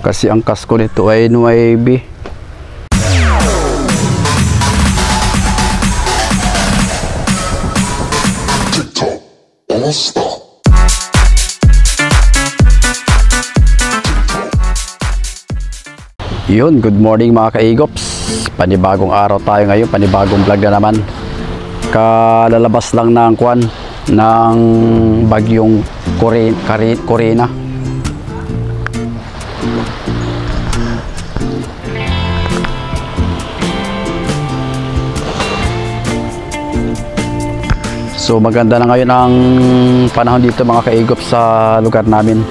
Kasi ang kasko nito ay 9. Yun, good morning mga kaigops. Panibagong araw tayo ngayon, panibagong vlog na naman. Kalalabas lang ng kwan ng bagyong Corina. So maganda na ngayon ang panahon dito mga kaigops sa lugar namin.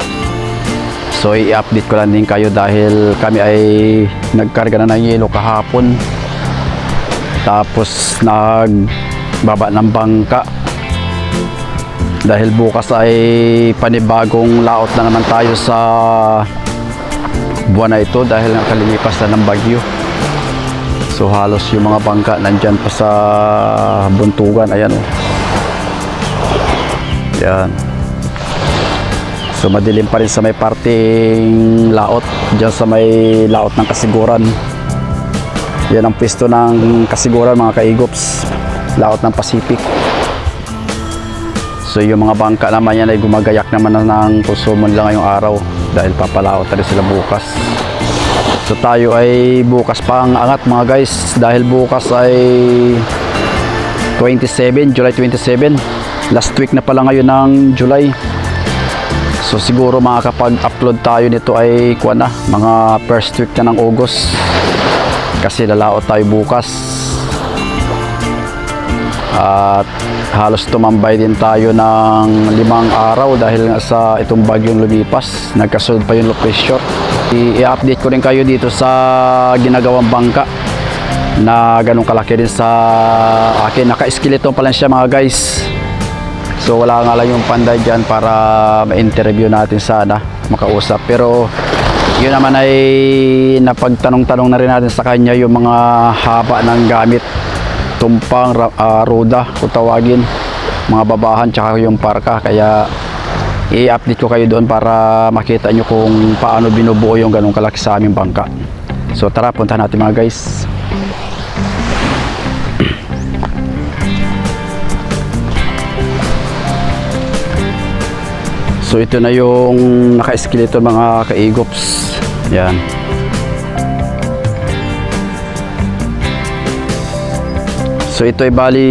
So i-update ko lang din kayo dahil kami ay nagkarga na ng yelo kahapon. Tapos nagbaba ng bangka. Dahil bukas ay panibagong laot na naman tayo sa buwan na ito dahil nakalilipas na ng bagyo. So halos yung mga bangka nandyan pa sa buntugan. Ayan o. Yan. So madilim pa rin sa may parting laot, dyan sa may laot ng Kasiguran. Yan ang pwesto ng Kasiguran mga kaigops, laot ng Pacific. So yung mga bangka naman yan ay gumagayak naman ng konsumo nila ngayong araw dahil papalaot na rin sila bukas. So tayo ay bukas pa ang angat mga guys dahil bukas ay July 27. Last week na pala ngayon ng July. So siguro makakapag-upload tayo nito ay kuwan na, mga first week na ng August. Kasi lalaot tayo bukas. At halos tumambay din tayo ng 5 araw dahil nga sa itong bagyong lumipas. Nagkasunod pa yung location. I-update ko rin kayo dito sa ginagawang bangka na ganun kalaki din sa akin. Naka-skeleton pa lang siya mga guys. So wala nga lang yung panday dyan para ma-interview natin sana, makausap. Pero yun naman ay napagtanong-tanong na rin natin sa kanya yung mga haba ng gamit. Tumpang, roda kung tawagin, mga babahan, tsaka yung parka. Kaya i-update ko kayo doon para makita nyo kung paano binubuo yung ganong kalaki sa aming bangka. So tara, punta natin mga guys. So ito na yung naka-skeleton mga kaigops. Yan. So ito ay bali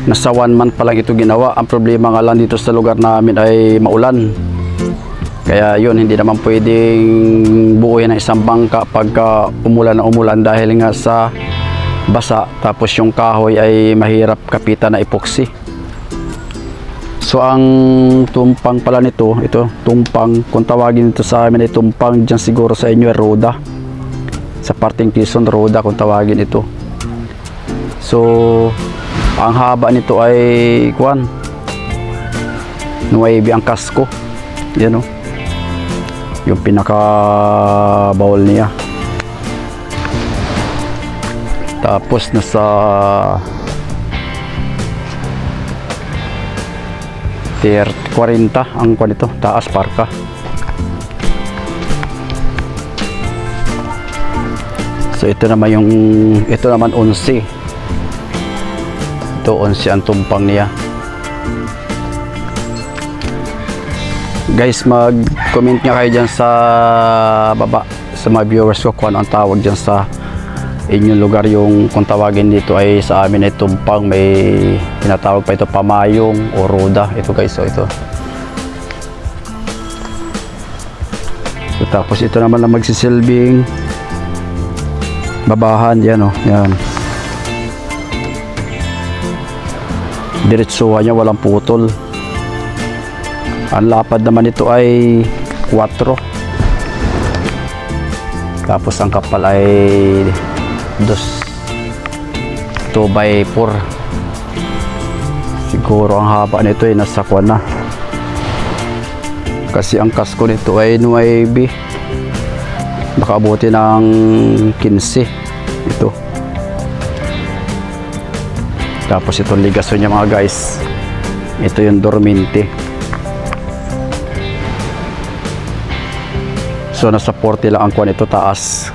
nasa 1 month pa lang ito ginawa. Ang problema nga lang dito sa lugar namin ay maulan. Kaya yun, hindi naman pwedeng buuin ng isang bangka pagka umulan na umulan dahil nga sa basa. Tapos yung kahoy ay mahirap kapitan na epoxy. So ang tumpang pala nito, ito tumpang, kung tawagin nito sa amin ay tumpang, dyan siguro sa inyo ay roda. Sa parting Quezon, roda kung tawagin ito. So ang haba nito ay kuwan 9 ang kasko. Yan o, yung pinaka bowl niya. Tapos nasa 40 ang kuwan ito, taas parka. So ito naman 11. Ito 11 ang tumpang niya. Guys, mag-comment nga kayo dyan sa baba sa mga viewers ko kung ano ang tawag dyan sa inyong lugar. Yung kung tawagin dito ay sa amin ay tumpang, may tinatawag pa ito pamayong o roda. Ito guys, so ito. So, tapos ito naman na magsisilbing babahan. Yan o, yan. Diretsuhan niya, walang putol. Ang lapad naman ito ay 4. Tapos ang kapal ay 2x4. Siguro ang haba nito ay nasa kwan na. Kasi ang kasko nito ay 9. Baka abuti ng 15. Ito. Tapos itong ligason niya mga guys. Ito yung dormente. So nasa 40 lang ang kuwan ito taas.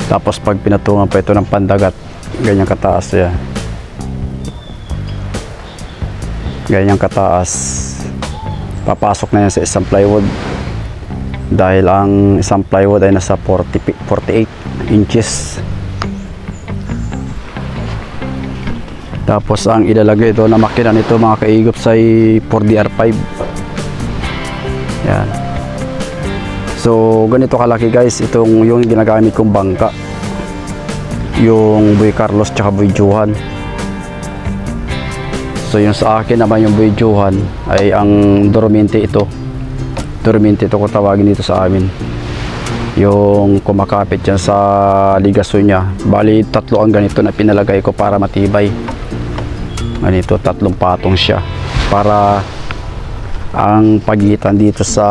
Tapos pag pinatungan pa ito ng pandagat, ganyan kataas yan. Ganyan kataas. Papasok na yan sa isang plywood. Dahil ang isang plywood ay nasa 48 inches. Tapos ang ilalagay ito na makina nito mga kaigop sa 4DR5. Yan. So ganito kalaki guys itong yung ginagamit kong bangka. Yung Boy Carlos tsaka Boy Johan. So yung sa akin naman yung Boy Johan ay ang Duramente ito. Duramente ito kung tawagin dito sa amin. Yung kumakapit yan sa ligaso niya. Bali 3 ang ganito na pinalagay ko para matibay. Ganito 3 patong siya para ang pagitan dito sa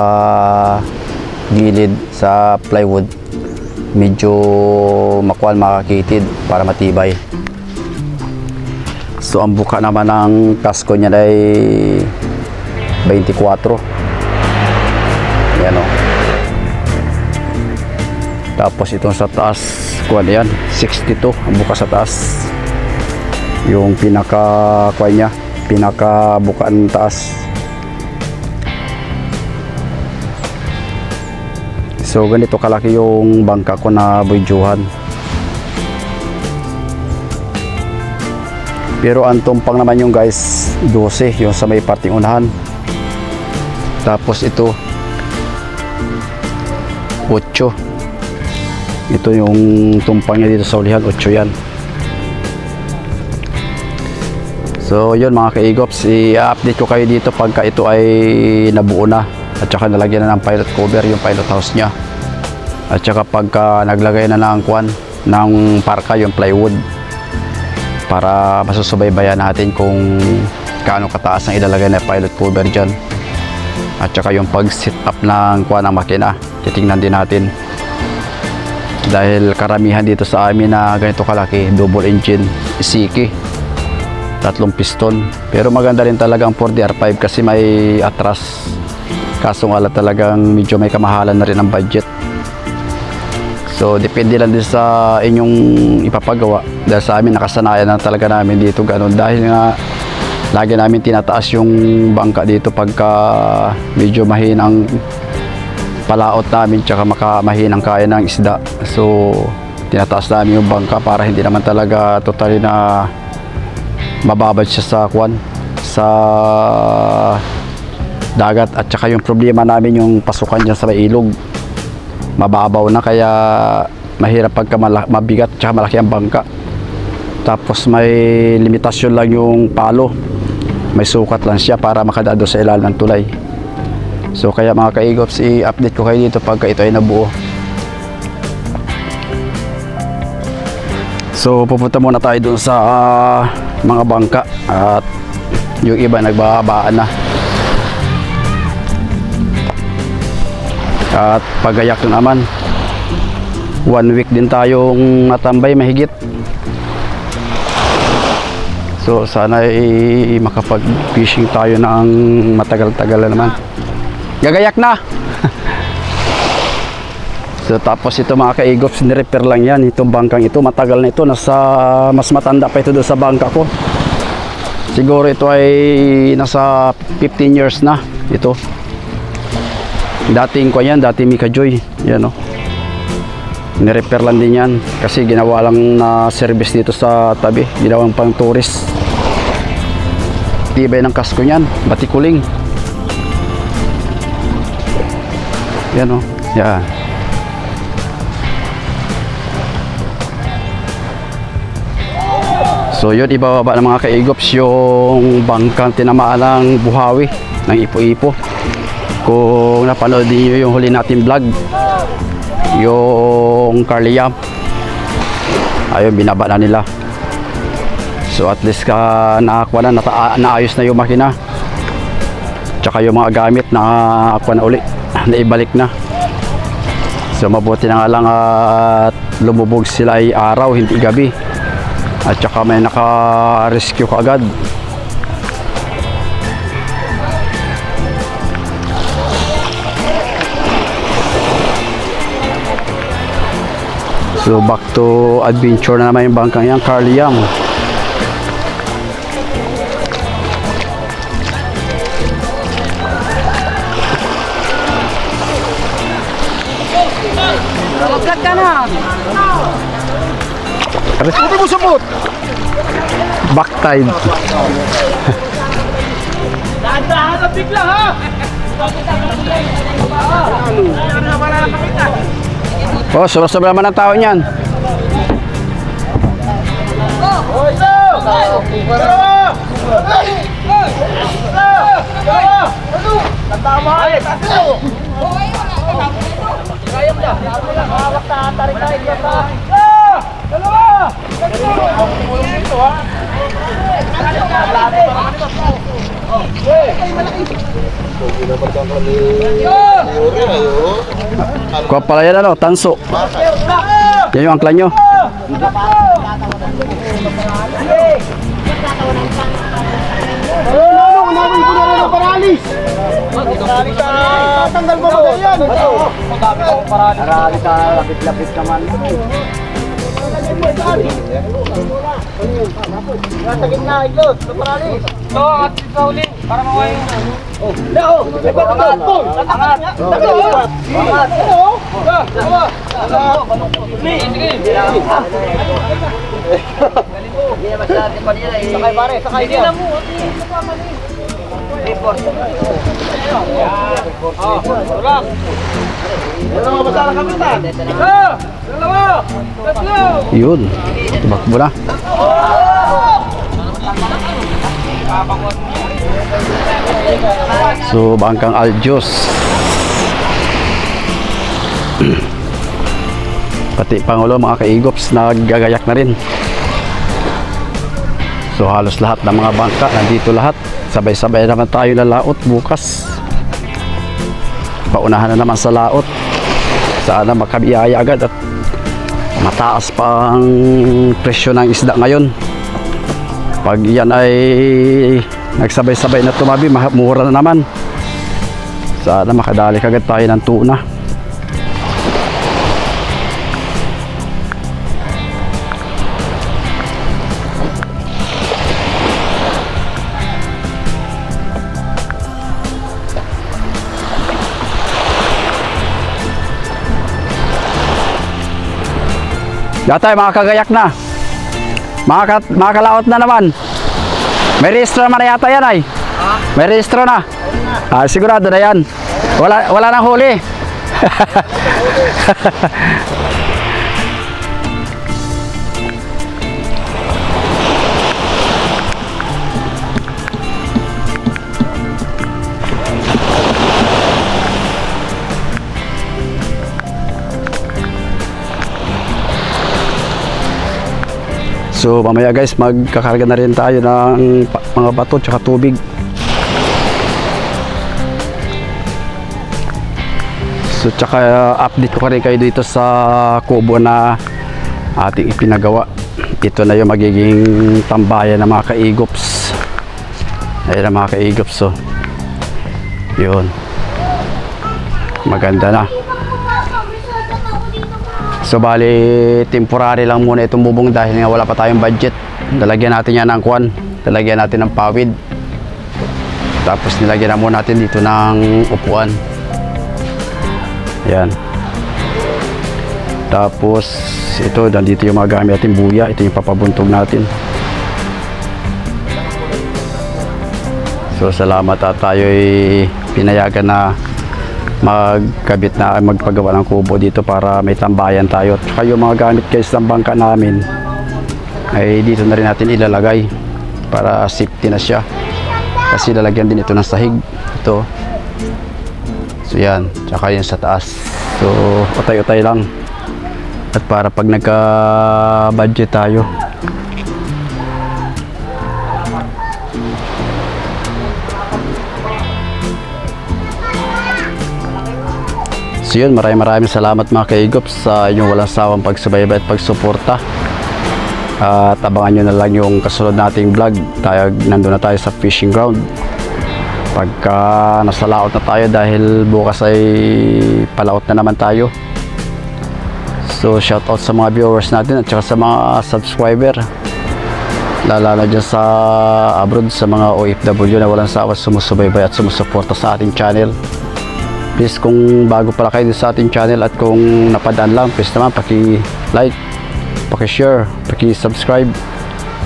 gilid sa plywood medyo makakitid para matibay. So ang buka naman ng kasko niya ay 24. Yan o. Tapos itong sa taas kuwan yan 62 ang buka sa taas. Yung pinaka kuwan niya, pinaka bukaan taas. So ganito kalaki yung bangka ko na Boy Johan. Pero ang tumpang naman yung guys 12 yung sa may parting unahan. Tapos ito 8. Ito yung tumpang niya dito sa ulihan, 8 yan. So yun mga kaigops, i-update ko kayo dito pagka ito ay nabuo na. At saka nalagyan na ng pilot cover yung pilot house niya. At saka pagka naglagay na ng kwan ng parka yung plywood para masusubaybayan natin kung kaano kataas ang ilalagay na pilot cover dyan. At saka yung pag sit up ng kwan ng makina titingnan din natin. Dahil karamihan dito sa amin na ganito kalaki, double engine Isiki, 3 piston. Pero maganda rin talaga ang 4DR5 kasi may atras. Kaso nga talagang medyo may kamahalan na rin ang budget. So depende lang din sa inyong ipapagawa. Dahil sa amin nakasanayan na talaga namin dito ganun. Dahil nga lagi namin tinataas yung bangka dito pagka medyo mahinang palaot namin tsaka mahinang kaya ng isda. So tinataas namin yung bangka para hindi naman talaga totally na mababad siya sa kwan sa dagat. At saka yung problema namin yung pasukan dyan sa may ilog, mababaw na kaya mahirap pagka mabigat tsaka malaki ang bangka. Tapos may limitasyon lang yung palo, may sukat lang siya para makadado sa ilalim ng tulay. So kaya mga kaigops, i-update ko kayo dito pagka ito ay nabuo. So pupunta muna tayo dun sa mga bangka at yung iba nagbabaan na. At pagayak naman 1 week din tayong natambay mahigit. So sana ay makapag fishing tayo ng matagal-tagal na naman. Gagayak na. So tapos ito mga kaigops, ni-repair lang yan. Itong bangkang ito matagal na ito, nasa mas matanda pa ito doon sa bangka ko. Siguro ito ay nasa 15 years na ito. Dating ko yan, dating Mika Joy. Yan o. Ni-repair lang din yan. Kasi ginawa lang na service dito sa tabi. Ginawang pang tourist. Tibay ng kasko niyan. Batikuling. Yan o. Yan. So yun, ibababa ng mga kaigops yung bangkang tinamaan ng buhawi ng Ipo-Ipo. Kung napanood niyo yung huli natin vlog, yung Carliam, ayun, binaba na nila. So at least nakakuha na, naayos na yung makina, tsaka yung mga gamit nakakuha na uli, naibalik na. So mabuti na nga lang at lumubog sila ay araw, hindi gabi. At tsaka may naka-rescue kaagad. So back to adventure na naman yung bangkang yan, Carly Yang. Wagkat ka na. Ano mo sabot? Back tide. Dahan-dahan na bigla ha. Oh, sobra-sobra naman ang tao niyan. Kuha pala yan ano, tanso. Yan yung angkla nyo. Tanggal mo ba yan? Marami ka, lapit-lapit naman. Nasa gitna, iklot, sa paralis. Ito, at sa uli, para makuha yung... Oh, no! Angat! Angat! Angat! Sakay pare, sakay niya. Report. Oh, tulak. Dalawa basta lang kapitan. Dalawa! Tatlo! Yun, tumakbo na. So bangkang Aljos. Pati Pangulo mga kaigops naggagayak na rin. So halos lahat ng mga bangka nandito lahat. Sabay-sabay naman tayo na laot bukas. Paunahan na naman sa laot. Sana makabiyaya agad at mataas pa ang presyo ng isda ngayon. Pag yan ay nagsabay-sabay na tumabi, mura na naman. Sana makadali kagad tayo ng tuna. Datay, mga kagayak na. Mga kalaot na naman. May rehistro naman na yata yan ay. May rehistro na. Sigurado na yan. Wala nang huli. So mamaya guys, magkakarga na rin tayo ng mga bato tsaka tubig. So tsaka update ko rin kayo dito sa kubo na ating ipinagawa. Ito na yung magiging tambayan ng mga kaigops. Ayun ang mga kaigops. So yun, maganda na. So bali temporary lang muna itong bubong dahil nga wala pa tayong budget. Lalagyan natin yan ng kwan, lalagyan natin ng pawid, tapos nilagyan na muna natin dito ng upuan. Yan. Tapos ito, dito yung mga gamit natin, buya. Ito yung papabuntog natin. So salamat at tayo'y pinayagan na magkabit na, magpagawa ng kubo dito para may tambayan tayo. At saka yung mga gamit guys ng bangka namin ay dito na rin natin ilalagay para safety na siya, kasi lalagyan din ito ng sahig ito. So yan, tsaka yun sa taas. So utay-utay lang at para pag nagka budget tayo. So yun, maraming salamat mga kaigops sa inyong walang sawang pagsubaybay at pagsuporta. At abangan nyo na lang yung kasunod nating vlog. Nandun na tayo sa fishing ground. Pagka nasa laot na tayo dahil bukas ay palaot na naman tayo. So shoutout sa mga viewers natin at saka sa mga subscriber, lalo dyan sa abroad, sa mga OFW na walang sawa sumusubaybay at sumusuporta sa ating channel. Please, kung bago pala kayo sa ating channel at kung napadaan lang, please naman paki-like, paki-share, paki-subscribe,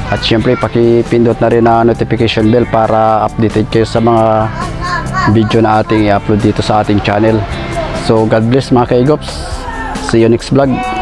at syempre paki-pindot na rin na notification bell para updated kayo sa mga video na ating i-upload dito sa ating channel. So God bless mga kaigops, see you next vlog.